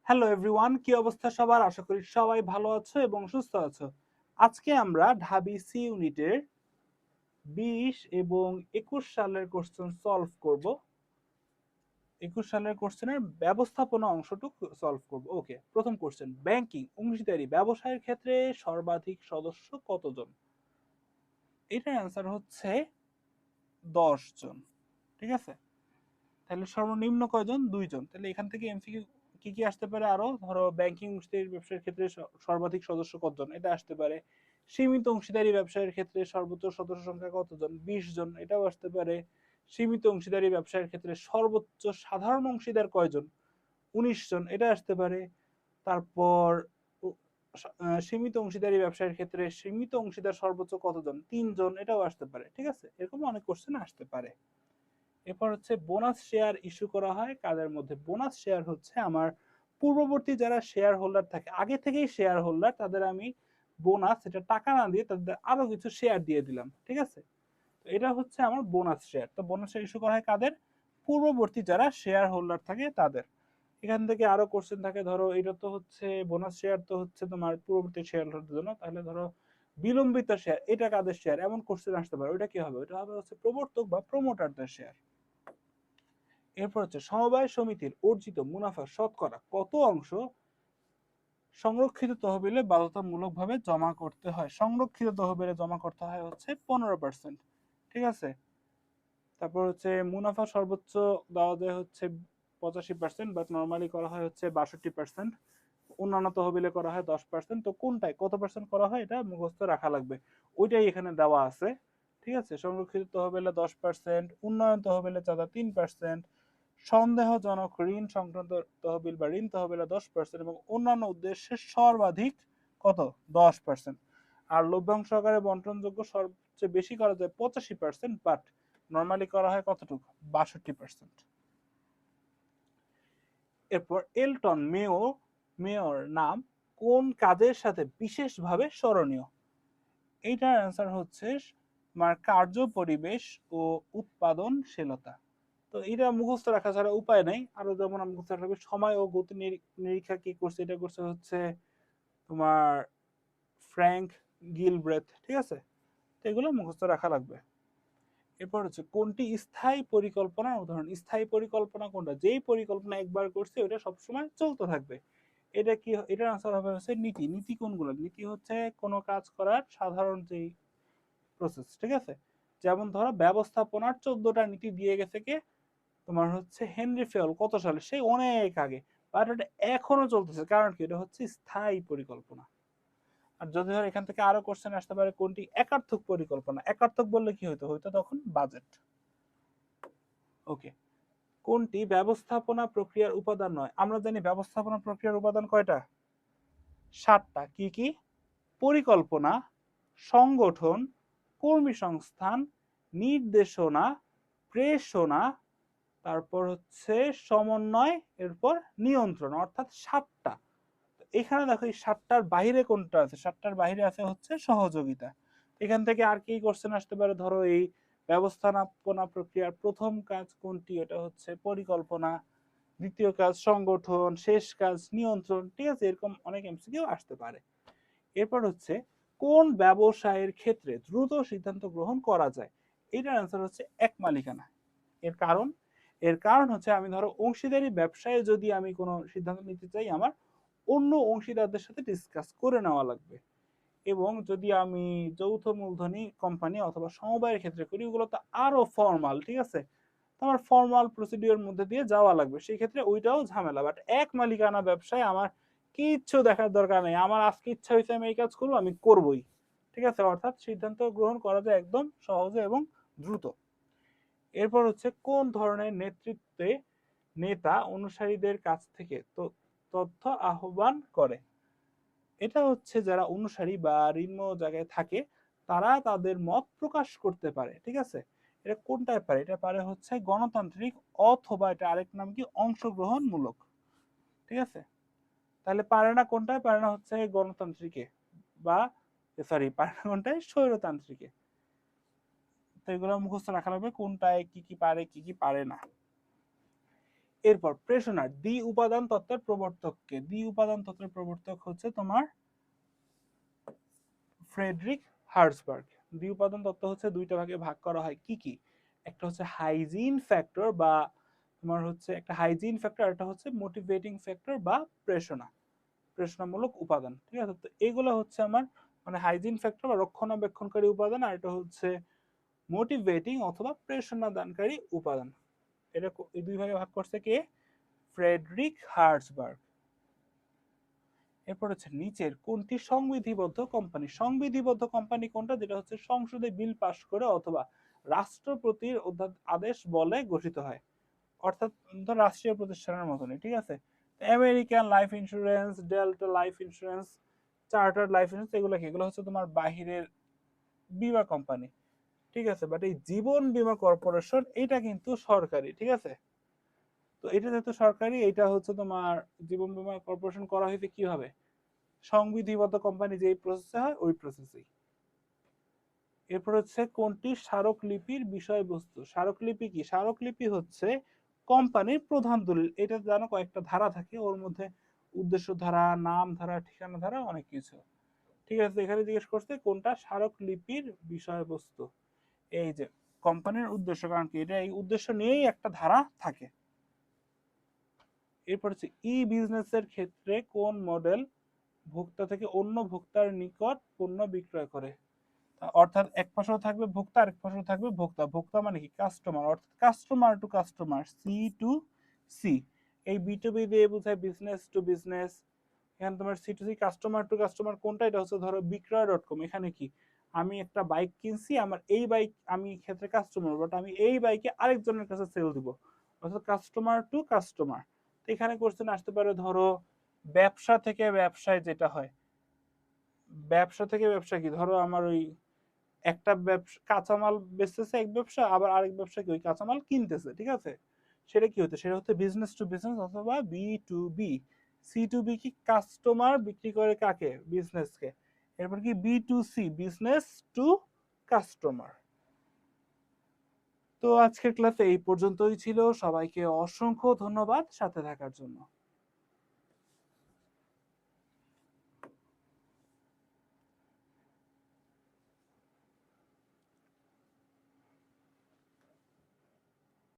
Hello everyone, কি অবস্থা সবার? আশা করি সবাই ভালো আছো এবং সুস্থ আছো। আজকে আমরা ঢাবি সি ইউনিটের 20 এবং 21 সালের কোশ্চেন সলভ করব। 21 সালের কোশ্চেনের ব্যবস্থাপনা অংশটুকু সলভ করব। ওকে, প্রথম কোশ্চেন, ব্যাংকিং অংশীদারি ব্যবসায়ের ক্ষেত্রে সর্বাধিক সদস্য কতজন? এটার অ্যান্সার হচ্ছে 10 জন। ঠিক আছে, তাহলে সর্বনিম্ন কয়জন? 2 জন। তাহলে এখান থেকে এমসিকিউ কি কি আসতে পারে? আরো ধরো, ব্যাংকিং অংশীদারি ব্যবসার ক্ষেত্রে সর্বাধিক সদস্য কতজন, এটা আসতে পারে। সীমিত অংশীদারি ব্যবসায়ের ক্ষেত্রে সর্বোচ্চ সদস্য সংখ্যা কতজন? 20 জন, এটাও আসতে পারে। সীমিত অংশীদারি ব্যবসায়ের ক্ষেত্রে সর্বোচ্চ সাধারণ অংশীদার কয়জন? 19 জন, এটা আসতে পারে। তারপর সীমিত অংশীদারি ব্যবসায়ের ক্ষেত্রে সীমিত অংশীদার সর্বোচ্চ কতজন? 3 জন, এটাও আসতে পারে। ঠিক আছে, এরকম অনেক কোশ্চেন আসতে পারে। এরপর হচ্ছে বোনাস শেয়ার ইস্যু করা হয় কাদের মধ্যে? বোনাস শেয়ার হচ্ছে আমার পূর্ববর্তী যারা শেয়ার হোল্ডার থাকে, আগে থেকেই শেয়ার হোল্ডার, তাদের আমি বোনাস, এটা টাকা না দিয়ে তাদের আরো কিছু শেয়ার দিয়ে দিলাম। ঠিক আছে, তো এটা হচ্ছে আমার বোনাস শেয়ার। তো বোনাস শেয়ার ইস্যু করা হয় কাদের? পূর্ববর্তী যারা শেয়ার হোল্ডার থাকে তাদের। এখান থেকে আরো কোশ্চেন থাকে, ধরো এটা তো হচ্ছে বোনাস শেয়ার, তো হচ্ছে তোমার পূর্ববর্তী শেয়ার হোল্ডারদের জন্য। তাহলে ধরো বিলম্বিত শেয়ার, এটা কাদের শেয়ার? এমন কোশ্চেন আসতে পারে। ওইটা কি হবে? ওইটা হবে হচ্ছে প্রবর্তক বা প্রমোটারদের শেয়ার। এরপর হচ্ছে সমবায় সমিতির অর্জিত মুনাফার শতকরা কত অংশ সংরক্ষিত তহবিলে বাধ্যতামূলকভাবে জমা করতে হয়? সংরক্ষিত তহবিলে জমা করতে হয় হচ্ছে 15%। ঠিক আছে, তারপর হচ্ছে মুনাফা সর্বোচ্চ দেওয়া যায় হচ্ছে 85%, বাট নর্মালি করা হয় হচ্ছে 62%। অন্যান্য তহবিলে করা হয় 10%। তো কোনটায় কত পার্সেন্ট করা হয় এটা মুখস্থ রাখা লাগবে। ওইটাই এখানে দেওয়া আছে। ঠিক আছে, সংরক্ষিত তহবিলে 10%, উন্নয়ন তহবিলে চাঁদা 3%, সন্দেহজনক ঋণ সংক্রান্ত তহবিল বা ঋণ তহবিলে 10%, এবং অন্যান্য উদ্দেশ্যে সর্বাধিক কত? 10%। আর লভ্যাংশ আকারে বন্টনযোগ্য সবচেয়ে বেশি করা যায় 85%, বাট নর্মালি করা হয় কতটুকু? 62%। এরপর এলটন মেয়র নাম কোন কাজের সাথে বিশেষভাবে স্মরণীয়? এইটার অ্যান্সার হচ্ছে তোমার কার্য পরিবেশ ও উৎপাদনশীলতা। তো এটা মুখস্থ রাখা ছাড়া উপায় নেই। আরো যেমন মুখস্থ রাখবে, সময় ও গতি নিরীক্ষা কি করছে? এটা করছে হচ্ছে তোমার ফ্র্যাঙ্ক গিলব্রেথ। ঠিক আছে, তো এগুলো মুখস্থ রাখা লাগবে। এরপর হচ্ছে কোনটি স্থায়ী পরিকল্পনার উদাহরণ? স্থায়ী পরিকল্পনা কোনটা? যেই পরিকল্পনা একবার করছে ওটা সবসময় চলতে থাকবে। এটা কি? এটার আনসার হবে হচ্ছে নীতি। নীতি কোনগুলো? নীতি হচ্ছে কোনো কাজ করার সাধারণ যেই প্রসেস। ঠিক আছে, যেমন ধরো ব্যবস্থাপনার 14টা নীতি দিয়ে গেছে কে? তোমার হচ্ছে হেনরি ফেল। কত সালে? সেই অনেক আগে। বাট এটা এখনো চলতেছে, কারণ কি? এটা হচ্ছে স্থায়ী পরিকল্পনা। আর যদি ধর এখান থেকে আরো কোশ্চেন আসতে পারে, কোনটি একার্থক পরিকল্পনা? একার্থক বললে কি হইতো? হইতো তখন বাজেট। ওকে, কোনটি ব্যবস্থাপনা প্রক্রিয়ার উপাদান নয়? আমরা জানি ব্যবস্থাপনা প্রক্রিয়ার উপাদান কয়টা? 7টা। কি কি? পরিকল্পনা, সংগঠন, কর্মী সংস্থান, নির্দেশনা, প্রেষণা, তারপর হচ্ছে সমন্বয়, এরপর নিয়ন্ত্রণ, অর্থাৎ 7টা। এখানে দেখো এই 7টার বাইরে কোনটা আছে? 7টার বাইরে আছে হচ্ছে সহযোগিতা। এখান থেকে আর কি কোশ্চেন আসতে পারে? ধরো এই ব্যবস্থাপনা প্রক্রিয়ার প্রথম কাজ কোনটি? এটা হচ্ছে পরিকল্পনা, দ্বিতীয় কাজ সংগঠন, শেষ কাজ নিয়ন্ত্রণ। ঠিক আছে, এরকম অনেক এমসিকিউ আসতে পারে। এরপর হচ্ছে কোন ব্যবসায়ের ক্ষেত্রে দ্রুত সিদ্ধান্ত গ্রহণ করা যায়? এটার অ্যান্সার হচ্ছে এক মালিকানা। এর কারণ? এর কারণ হচ্ছে আমি ধরো অংশীদারি ব্যবসায় যদি আমি কোনো সিদ্ধান্ত নিতে চাই, আমার অন্য অংশীদারদের সাথে ডিসকাস করে নেওয়া লাগবে। এবং যদি আমি যৌথ মূলধনী কোম্পানি অথবা সমবায়ের ক্ষেত্রে করি, ওগুলো তো আরো ফর্মাল। ঠিক আছে, তো আমার ফর্মাল প্রসিডিওর মধ্যে দিয়ে যাওয়া লাগবে, সেই ক্ষেত্রে ওইটাও ঝামেলা। বাট এক মালিকানা ব্যবসায় আমার কিচ্ছু দেখার দরকার নেই। আমার আজকে ইচ্ছা হয়েছে আমি এই কাজ করবো, আমি করবোই। ঠিক আছে, অর্থাৎ সিদ্ধান্ত গ্রহণ করা যায় একদম সহজে এবং দ্রুত। এরপর হচ্ছে কোন ধরনের নেতৃত্বে নেতা অনুসারীদের কাছ থেকে তথ্য আহ্বান করে? এটা হচ্ছে যারা অনুসারী বা নিম্ন জায়গায় থাকে, তারা তাদের মত প্রকাশ করতে পারে। ঠিক আছে, এটা কোনটায় পারে? এটা পারে হচ্ছে গণতান্ত্রিক, অথবা এটা আরেক নাম কি? অংশগ্রহণমূলক। ঠিক আছে, তাহলে পারে না কোনটায়? পারে না হচ্ছে গণতান্ত্রিকে, বা সরি, পারে না কোনটায়? স্বৈরতান্ত্রিকে। তো এগুলো মুখস্থ রাখা লাগবে, কোনটায় কি কি পারে কি কি পারে না। এরপর প্রেষণার দ্বি উপাদান তত্ত্বের প্রবর্তককে, দ্বি উপাদান তত্ত্বের প্রবর্তক হচ্ছে তোমার ফ্রেডরিক হার্জবার্গ। দ্বি উপাদান তত্ত্ব হচ্ছে দুইটা ভাগে ভাগ করা হয় কি কি, একটা হচ্ছে হাইজিন ফ্যাক্টর বা তোমার হচ্ছে একটা হাইজিন ফ্যাক্টর, একটা হচ্ছে মোটিভেটিং ফ্যাক্টর বা প্রেষণা, প্রেষণামূলক উপাদান। ঠিক আছে, তো এগুলো হচ্ছে আমার মানে হাইজিন ফ্যাক্টর বা রক্ষণাবেক্ষণকারী উপাদান, আর এটা হচ্ছে মোটিভেটিং অথবা প্রেরণা দানকারী উপাদান। এটা এই দুই ভাগে ভাগ করছে কে? ফ্রেডরিক হার্জবার্গ। এরপর হচ্ছে নিচের কোনটি সংবিধিবদ্ধ কোম্পানি? সংবিধিবদ্ধ কোম্পানি কোনটা? যেটা হচ্ছে সংসদে বিল পাশ করে অথবা রাষ্ট্রপতির আদেশ বলে গঠিত হয়, অর্থাৎ রাষ্ট্রীয় প্রতিষ্ঠানের মতনই। ঠিক আছে, American life insurance, delta life insurance, chartered life insurance, এগুলো কি? এগুলো হচ্ছে তোমার বাহিরের বিমা কোম্পানি। ঠিক আছে, বাট এই জীবন বীমা কর্পোরেশন এটা কিন্তু সরকারি। ঠিক আছে, তো এটা যেহেতু সরকারি, এটা হচ্ছে তোমার জীবন বীমা কর্পোরেশন করা হয়েছে কিভাবে? সংবিধিবদ্ধ কোম্পানি যেই প্রসেসে হয় ওই প্রসেসেই। এরপর হচ্ছে কোনটি স্মারকলিপির বিষয়বস্তু? স্মারকলিপি কি? স্মারকলিপি হচ্ছে কোম্পানির প্রধান দলিল। এটা জানো কয়েকটা ধারা থাকে ওর মধ্যে, উদ্দেশ্য ধারা, নাম ধারা, ঠিকানা ধারা, অনেক কিছু। ঠিক আছে, এখানে জিজ্ঞেস করছে কোনটা স্মারকলিপির বিষয়বস্তু। এই যে কোম্পানির উদ্দেশ্য, কারণ কি এটা এই উদ্দেশ্য নিয়েই একটা ধারা থাকে। এরপর হচ্ছে ই বিজনেসের ক্ষেত্রে কোন মডেল ভোক্তা থেকে অন্য ভোক্তার নিকট পণ্য বিক্রয় করে? অর্থাৎ এক পাশেও থাকবে ভোক্তা, আরেক পাশেও থাকবে ভোক্তা। ভোক্তা মানে কি? কাস্টমার, অর্থাৎ customer to customer, C to C. এই বি টু বি দিয়ে বোঝায় বিজনেস টু বিজনেস। এখানে তোমার C to C, customer to customer কোনটা? এটা হচ্ছে ধরো বিক্রয়.com। এখানে কি আমি একটা বাইক কিনছি, আমার এই বাইক আমি ক্ষেত্রে কাস্টমার, বাট আমি এই বাইকে আরেকজনের কাছে সেল দিব, অর্থাৎ কাস্টমার টু কাস্টমার। এখানে কোশ্চেন আসতে পারে ধরো ব্যবসা থেকে ব্যবসায় যেটা হয়, ব্যবসা থেকে ব্যবসা কি? ধরো আমার ওই একটা ব্যবসা কাঁচামাল বেচতেছে এক ব্যবসা, আবার আরেক ব্যবসা কি ওই কাঁচামাল কিনতেছে। ঠিক আছে, সেটা কি হচ্ছে? সেটা হচ্ছে বিজনেস টু বিজনেস অথবা B to B. C to B কি? কাস্টমার বিক্রি করে কাকে? বিজনেসকে। এরপর কি B to C, business to customer. তো আজকের ক্লাসে এই পর্যন্তই ছিল। সবাইকে অসংখ্য ধন্যবাদ সাথে থাকার জন্য।